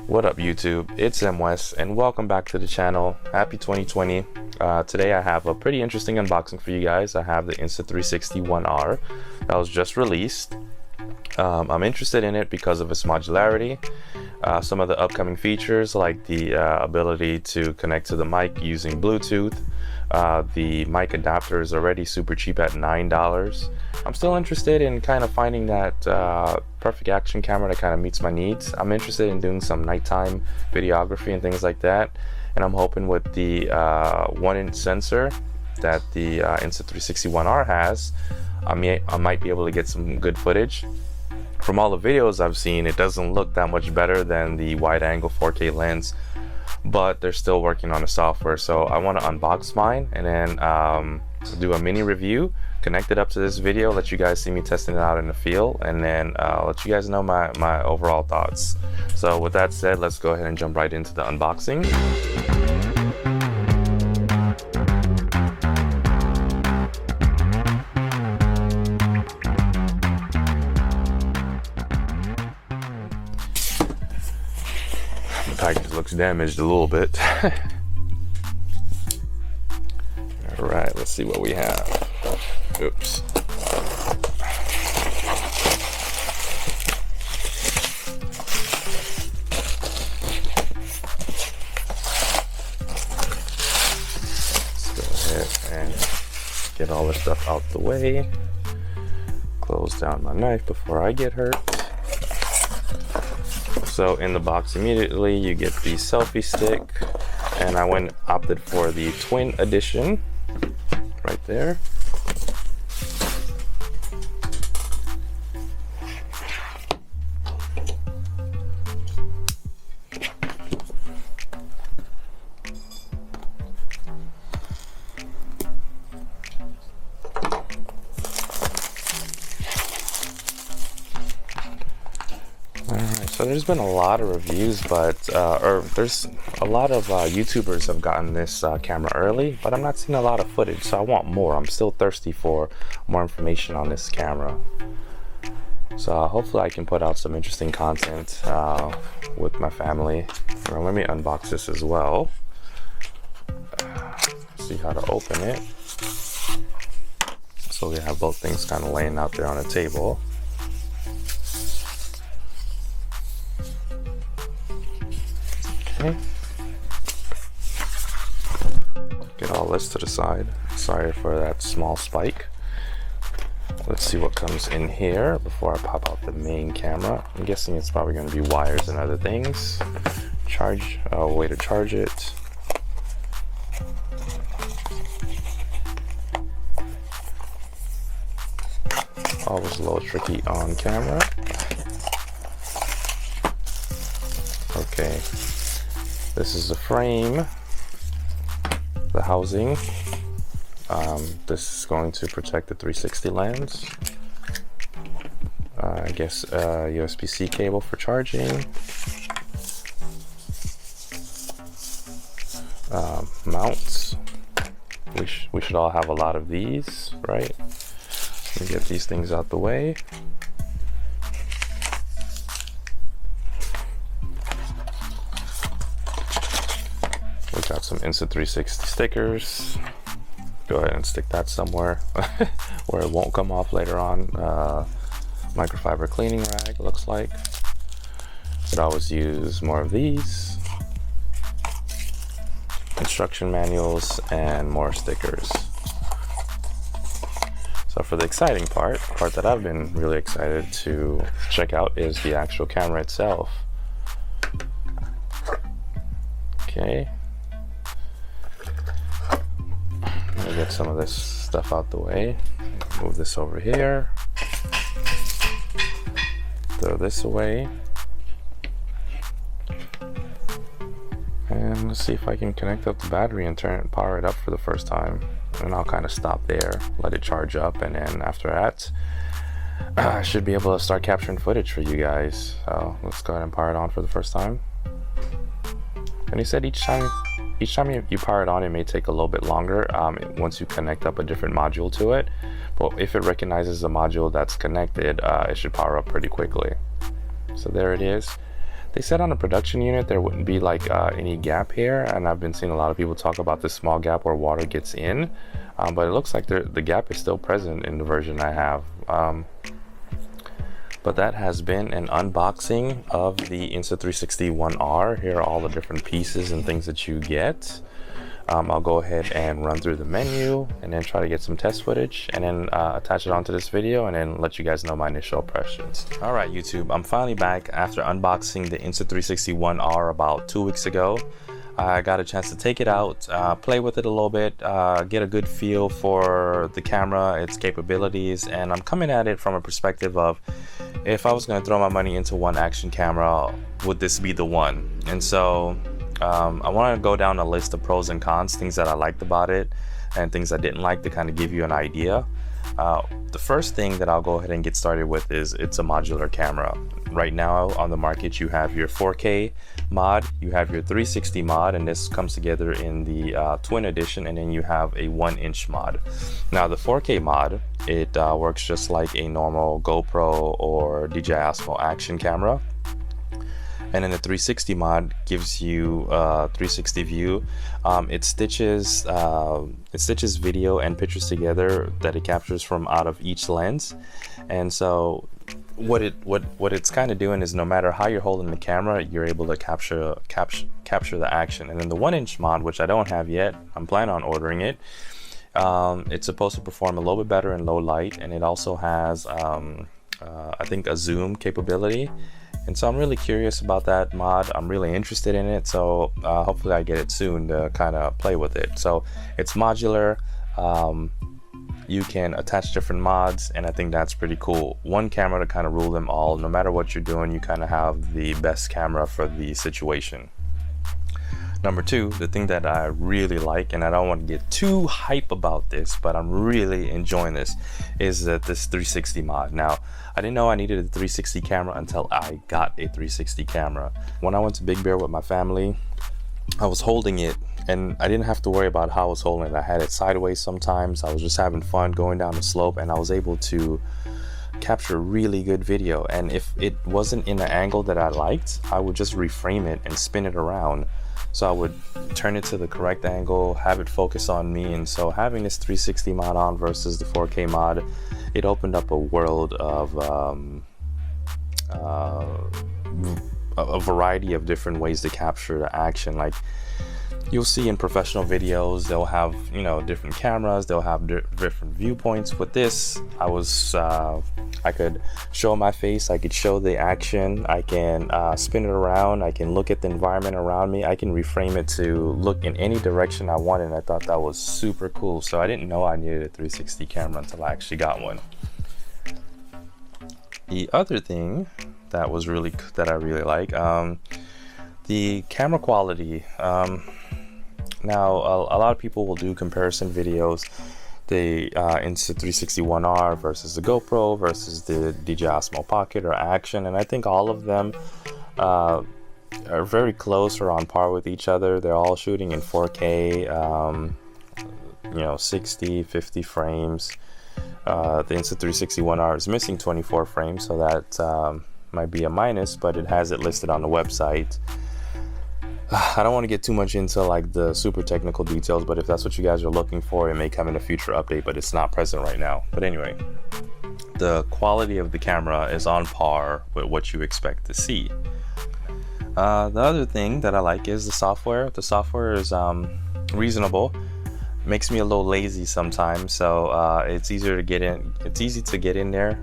What up YouTube, it's MWest and welcome back to the channel. Happy 2020. Today I have a pretty interesting unboxing for you guys. I have the Insta360 One R that was just released. I'm interested in it because of its modularity, some of the upcoming features like the ability to connect to the mic using Bluetooth. The mic adapter is already super cheap at $9. I'm still interested in kind of finding that perfect action camera that kind of meets my needs. I'm interested in doing some nighttime videography and things like that, and I'm hoping with the 1-inch sensor that the Insta360 One R has, I might be able to get some good footage. From all the videos I've seen, it doesn't look that much better than the wide-angle 4K lens, but they're still working on the software. So I want to unbox mine and then do a mini review, connect it up to this video, let you guys see me testing it out in the field, and then let you guys know my overall thoughts. So with that said, let's go ahead and jump right into the unboxing. The package looks damaged a little bit. All right, let's see what we have. Oops. Let's go ahead and get all this stuff out the way. Close down my knife before I get hurt. So in the box immediately you get the selfie stick, and I opted for the twin edition right there. So there's been a lot of reviews, but there's a lot of YouTubers have gotten this camera early, but I'm not seeing a lot of footage, so I want more. I'm still thirsty for more information on this camera. So hopefully I can put out some interesting content with my family. Well, let me unbox this as well. See how to open it. So we have both things kind of laying out there on a table. Okay. Get all this to the side. Sorry for that small spike. Let's see what comes in here before I pop out the main camera. I'm guessing it's probably going to be wires and other things. Way to charge it. Always a little tricky on camera. Okay. This is the frame, the housing. This is going to protect the 360 lens. I guess USB-C cable for charging. Mounts. We should all have a lot of these, right? Let me get these things out the way. Got some Insta360 stickers. Go ahead and stick that somewhere where it won't come off later on. Microfiber cleaning rag, looks like. Could always use more of these. Instruction manuals and more stickers. So for the exciting part that I've been really excited to check out is the actual camera itself. Okay. Get some of this stuff out the way. Move this over here. Throw this away. And let's see if I can connect up the battery and power it up for the first time. And I'll kind of stop there, let it charge up, and then after that, I should be able to start capturing footage for you guys. So let's go ahead and power it on for the first time. And he said each time you power it on, it may take a little bit longer once you connect up a different module to it, but if it recognizes the module that's connected, it should power up pretty quickly. So there it is. They said on the production unit there wouldn't be like any gap here, and I've been seeing a lot of people talk about this small gap where water gets in, but it looks like the gap is still present in the version I have. But that has been an unboxing of the Insta360 One R. Here are all the different pieces and things that you get. I'll go ahead and run through the menu and then try to get some test footage and then attach it onto this video and then let you guys know my initial impressions. All right, YouTube, I'm finally back after unboxing the Insta360 One R about 2 weeks ago. I got a chance to take it out, play with it a little bit, get a good feel for the camera, its capabilities, and I'm coming at it from a perspective of, if I was going to throw my money into one action camera, would this be the one? And so I want to go down a list of pros and cons, things that I liked about it and things I didn't like, to kind of give you an idea. The first thing that I'll go ahead and get started with is it's a modular camera. Right now on the market you have your 4K mod, you have your 360 mod, and this comes together in the twin edition, and then you have a 1-inch mod. Now the 4K mod, it works just like a normal GoPro or DJI Osmo action camera. And then the 360 mod gives you a 360 view. It stitches video and pictures together that it captures from out of each lens. And so what it's kind of doing is, no matter how you're holding the camera, you're able to capture the action. And then the 1-inch mod, which I don't have yet, I'm planning on ordering it. It's supposed to perform a little bit better in low light, and it also has I think a zoom capability. And so I'm really curious about that mod. I'm really interested in it, so hopefully I get it soon to kind of play with it. So it's modular. You can attach different mods, and I think that's pretty cool. One camera to kind of rule them all. No matter what you're doing, you kind of have the best camera for the situation. Number two, the thing that I really like, and I don't want to get too hype about this, but I'm really enjoying this, is this 360 mod. Now, I didn't know I needed a 360 camera until I got a 360 camera. When I went to Big Bear with my family, I was holding it, and I didn't have to worry about how I was holding it. I had it sideways sometimes. I was just having fun going down the slope, and I was able to capture really good video. And if it wasn't in the angle that I liked, I would just reframe it and spin it around. So I would turn it to the correct angle, have it focus on me. And so having this 360 mod on versus the 4K mod, it opened up a world of a variety of different ways to capture the action. Like you'll see in professional videos, they'll have, you know, different cameras, they'll have different viewpoints. With this, I could show my face, I could show the action, I can spin it around, I can look at the environment around me, I can reframe it to look in any direction I want, and I thought that was super cool. So I didn't know I needed a 360 camera until I actually got one. The other thing that was that I really like, the camera quality. Now a lot of people will do comparison videos, the Insta360 One R versus the GoPro versus the DJI Osmo Pocket or Action, and I think all of them are very close or on par with each other. They're all shooting in 4K, you know, 60, 50 frames. The Insta360 One R is missing 24 frames, so that might be a minus, but it has it listed on the website. I don't want to get too much into like the super technical details, but if that's what you guys are looking for, it may come in a future update, but it's not present right now. But anyway, the quality of the camera is on par with what you expect to see. The other thing that I like is the software. The software is reasonable. Makes me a little lazy sometimes, so it's easier to get in. It's easy to get in there,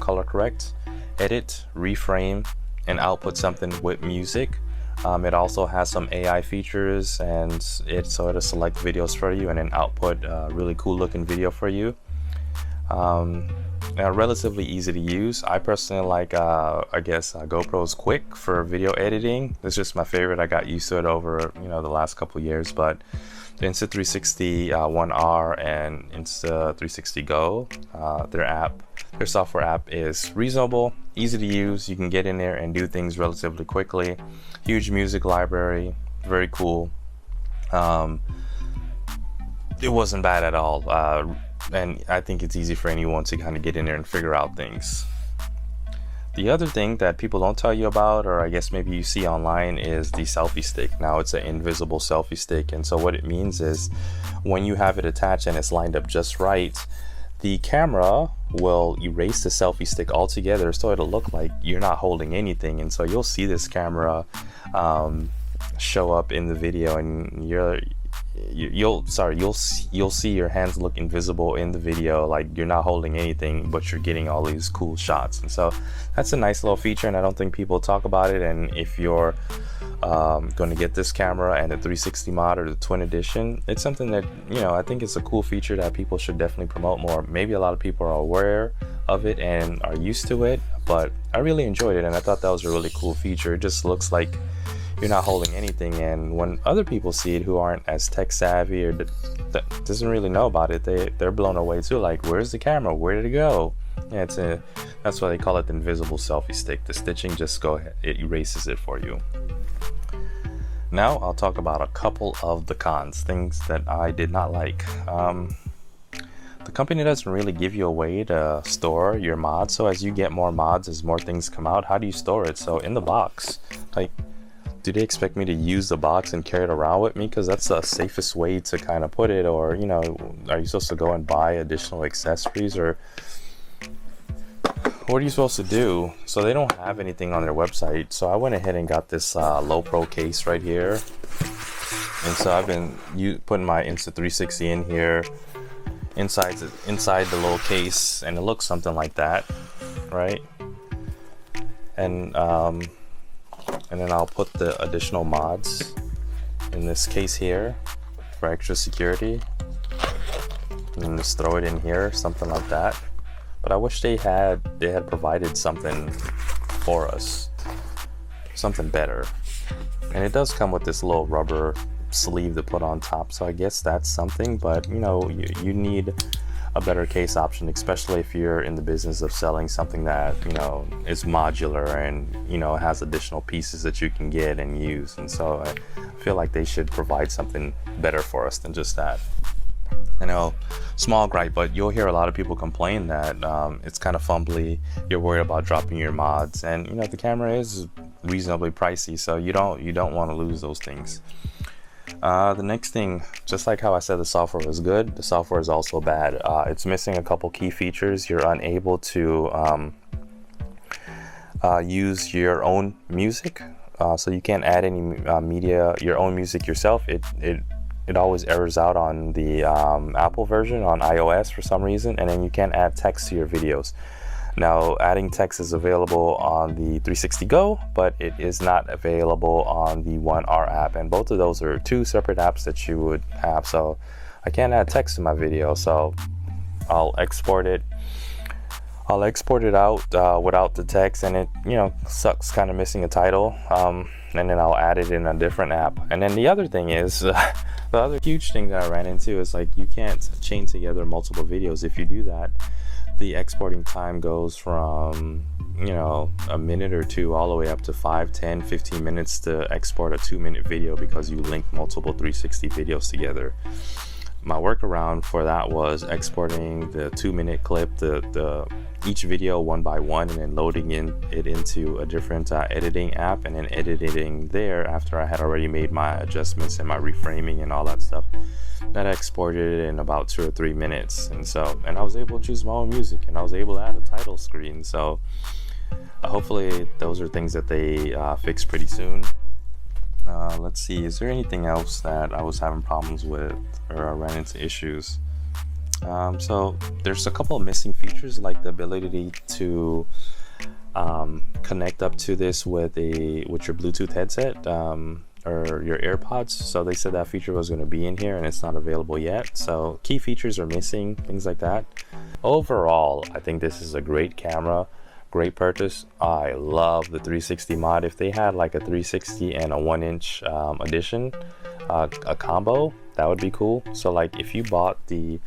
color correct, edit, reframe, and output something with music. It also has some AI features, and it'll select videos for you and then output a really cool looking video for you. Relatively easy to use. I personally like, I guess GoPro's quick for video editing. It's just my favorite. I got used to it over, you know, the last couple years, but the Insta360 One R and Insta360 Go, their software app is reasonable, easy to use. You can get in there and do things relatively quickly. Huge music library, very cool. It wasn't bad at all, and I think it's easy for anyone to kind of get in there and figure out things. The other thing that people don't tell you about, or I guess maybe you see online, is the selfie stick. Now it's an invisible selfie stick, and so what it means is when you have it attached and it's lined up just right, the camera will erase the selfie stick altogether, so it'll look like you're not holding anything. And so you'll see this camera show up in the video, and you'll see your hands look invisible in the video, like you're not holding anything, but you're getting all these cool shots. And so that's a nice little feature, and I don't think people talk about it. And if you're going to get this camera and the 360 mod or the twin edition, it's something that, you know, I think it's a cool feature that people should definitely promote more. Maybe a lot of people are aware of it and are used to it, but I really enjoyed it, and I thought that was a really cool feature. It just looks like you're not holding anything, and when other people see it who aren't as tech savvy or that doesn't really know about it, they're blown away too. Like, where's the camera? Where did it go? Yeah, that's why they call it the invisible selfie stick. The stitching just it erases it for you. Now I'll talk about a couple of the cons, things that I did not like. The company doesn't really give you a way to store your mods. So as you get more mods, as more things come out, how do you store it? So in the box, like, do they expect me to use the box and carry it around with me? Because that's the safest way to kind of put it. Or, you know, are you supposed to go and buy additional accessories, or what are you supposed to do? So they don't have anything on their website. So I went ahead and got this low pro case right here. And so I've been putting my Insta360 in here inside the little case, and it looks something like that, right? And then I'll put the additional mods in this case here for extra security, and just throw it in here, something like that. But I wish they had provided something for us, something better. And it does come with this little rubber sleeve to put on top, so I guess that's something. But you know, you need a better case option, especially if you're in the business of selling something that, you know, is modular and, you know, has additional pieces that you can get and use. And so I feel like they should provide something better for us than just that. I know, small gripe, but you'll hear a lot of people complain that it's kind of fumbly. You're worried about dropping your mods, and you know, the camera is reasonably pricey, so you don't want to lose those things. The next thing, just like how I said the software was good, the software is also bad. It's missing a couple key features. You're unable to use your own music, so you can't add any your own music yourself. It always errors out on the Apple version on iOS for some reason, and then you can't add text to your videos. Now, adding text is available on the 360 Go, but it is not available on the One R app, and both of those are two separate apps that you would have. So I can't add text to my video, so I'll export it out without the text, and it, you know, sucks kind of missing a title, and then I'll add it in a different app. And then the other thing is the other huge thing that I ran into is, like, you can't chain together multiple videos. If you do that, the exporting time goes from, you know, a minute or two all the way up to 5, 10, 15 minutes to export a 2-minute video, because you link multiple 360 videos together. My workaround for that was exporting the 2-minute clip, each video one by one, and then loading it into a different editing app, and then editing there after I had already made my adjustments and my reframing and all that stuff. That exported it in about 2 or 3 minutes, and I was able to choose my own music, and I was able to add a title screen. So hopefully those are things that they fix pretty soon. Let's see, is there anything else that I was having problems with or I ran into issues? So there's a couple of missing features, like the ability to connect up to this with your Bluetooth headset or your AirPods. So they said that feature was going to be in here, and it's not available yet. So key features are missing, things like that. Overall, I think this is a great camera. Great purchase. I love the 360 mod. If they had like a 360 and a 1-inch edition, a combo, that would be cool. So like if you bought the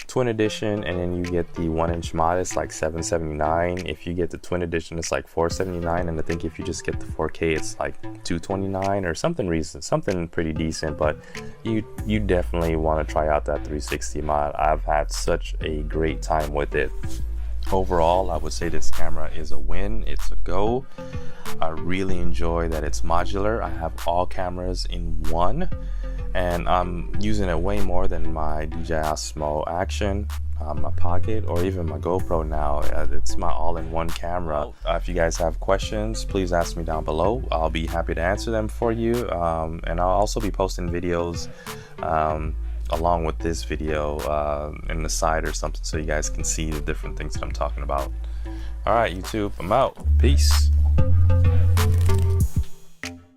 twin edition and then you get the 1-inch mod, it's like $779. If you get the twin edition, it's like $479, and I think if you just get the 4K, it's like $229 or something pretty decent. But you definitely want to try out that 360 mod. I've had such a great time with it. Overall, I would say this camera is a win. It's a go. I really enjoy that it's modular. I have all cameras in one, and I'm using it way more than my DJI Osmo Action, my Pocket, or even my GoPro now. It's my all-in-one camera. If you guys have questions, please ask me down below. I'll be happy to answer them for you, and I'll also be posting videos along with this video in the side or something, so you guys can see the different things that I'm talking about. All right, YouTube, I'm out. Peace.